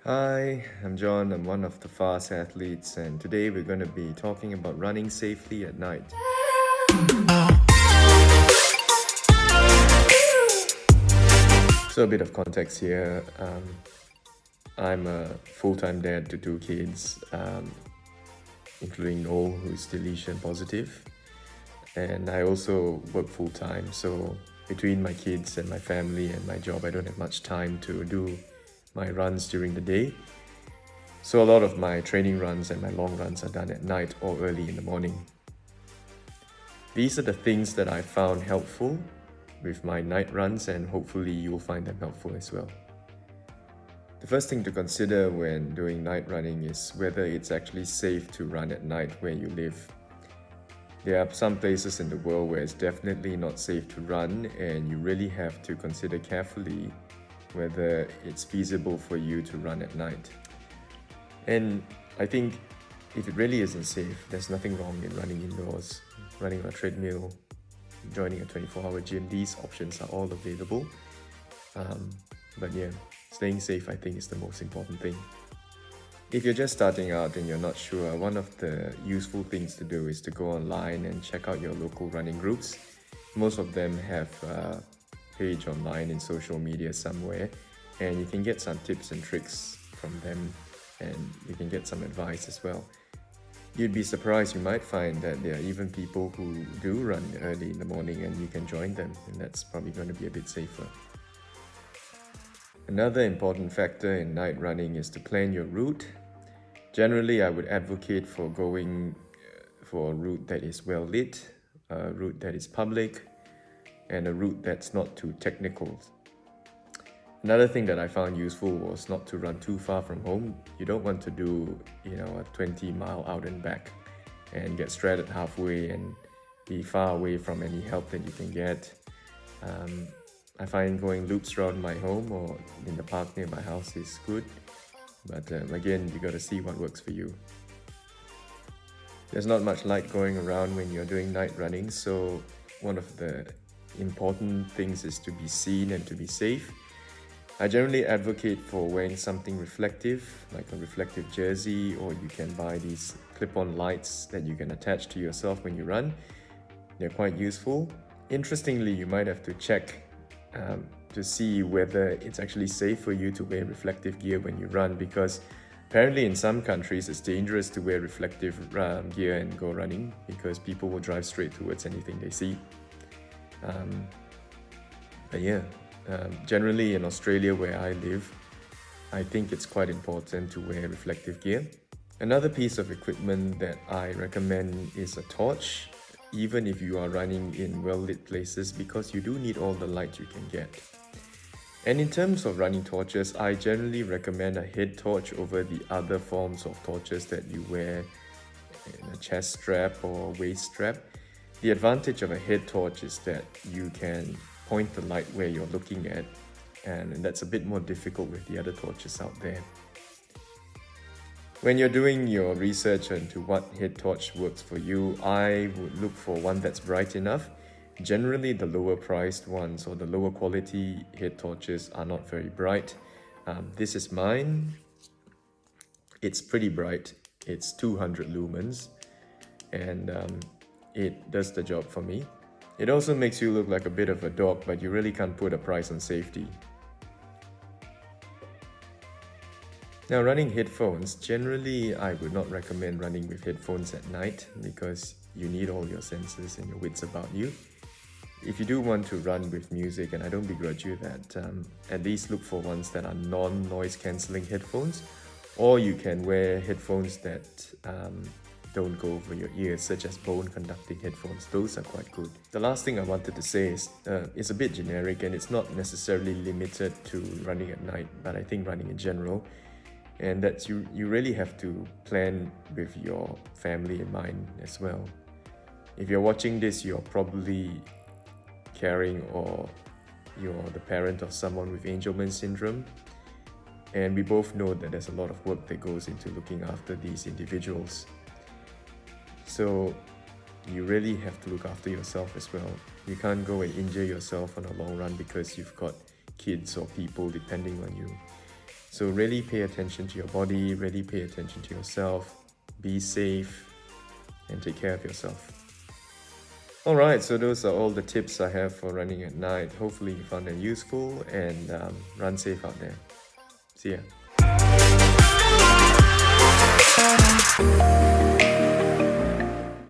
Hi, I'm John. I'm one of the fast athletes, and today we're going to be talking about running safely at night. So, a bit of context here. I'm a full-time dad to two kids, including Noel, who's deletion positive, and I also work full-time. So, between my kids and my family and my job, I don't have much time to do my runs during the day. So a lot of my training runs and my long runs are done at night or early in the morning. These are the things that I found helpful with my night runs, and hopefully you'll find them helpful as well. The first thing to consider when doing night running is whether it's actually safe to run at night where you live. There are some places in the world where it's definitely not safe to run, and you really have to consider carefully whether it's feasible for you to run at night. And I think if it really isn't safe, there's nothing wrong in running indoors, running on a treadmill, joining a 24-hour gym. These options are all available. But yeah, staying safe I think is the most important thing. If you're just starting out and you're not sure, one of the useful things to do is to go online and check out your local running groups. Most of them have a page online in social media somewhere, and you can get some tips and tricks from them, and you can get some advice as well. You'd be surprised, you might find that there are even people who do run early in the morning and you can join them, and that's probably going to be a bit safer. Another important factor in night running is to plan your route. Generally, I would advocate for going for a route that is well lit, a route that is public, and a route that's not too technical. Another thing that I found useful was not to run too far from home. You don't want to do, a 20-mile out and back and get stranded halfway and be far away from any help that you can get. I find going loops around my home or in the park near my house is good, but again, you got to see what works for you. There's not much light going around when you're doing night running, so one of the important things is to be seen and to be safe. I generally advocate for wearing something reflective, like a reflective jersey, or you can buy these clip-on lights that you can attach to yourself when you run. They're quite useful. Interestingly, you might have to check to see whether it's actually safe for you to wear reflective gear when you run, because apparently in some countries it's dangerous to wear reflective gear and go running because people will drive straight towards anything they see. But yeah. Generally in Australia where I live, I think it's quite important to wear reflective gear. Another piece of equipment that I recommend is a torch, even if you are running in well-lit places, because you do need all the light you can get. And in terms of running torches, I generally recommend a head torch over the other forms of torches that you wear in a chest strap or waist strap. The advantage of a head torch is that you can point the light where you're looking at, and that's a bit more difficult with the other torches out there. When you're doing your research into what head torch works for you, I would look for one that's bright enough. Generally, the lower priced ones or the lower quality head torches are not very bright. This is mine. It's pretty bright. It's 200 lumens, and it does the job for me. It also makes you look like a bit of a dog, but you really can't put a price on safety. Now, running headphones, generally I would not recommend running with headphones at night because you need all your senses and your wits about you. If you do want to run with music, and I don't begrudge you that, at least look for ones that are non-noise cancelling headphones, or you can wear headphones that don't go over your ears, such as bone conducting headphones. Those are quite good. The last thing I wanted to say is it's a bit generic, and it's not necessarily limited to running at night, but I think running in general, and that you really have to plan with your family in mind as well. If you're watching this, you're probably caring or you're the parent of someone with Angelman syndrome, and we both know that there's a lot of work that goes into looking after these individuals. So you really have to look after yourself as well. You can't go and injure yourself on a long run because you've got kids or people depending on you. So really pay attention to your body, really pay attention to yourself, be safe, and take care of yourself. Alright, so those are all the tips I have for running at night. Hopefully you found them useful, and run safe out there. See ya.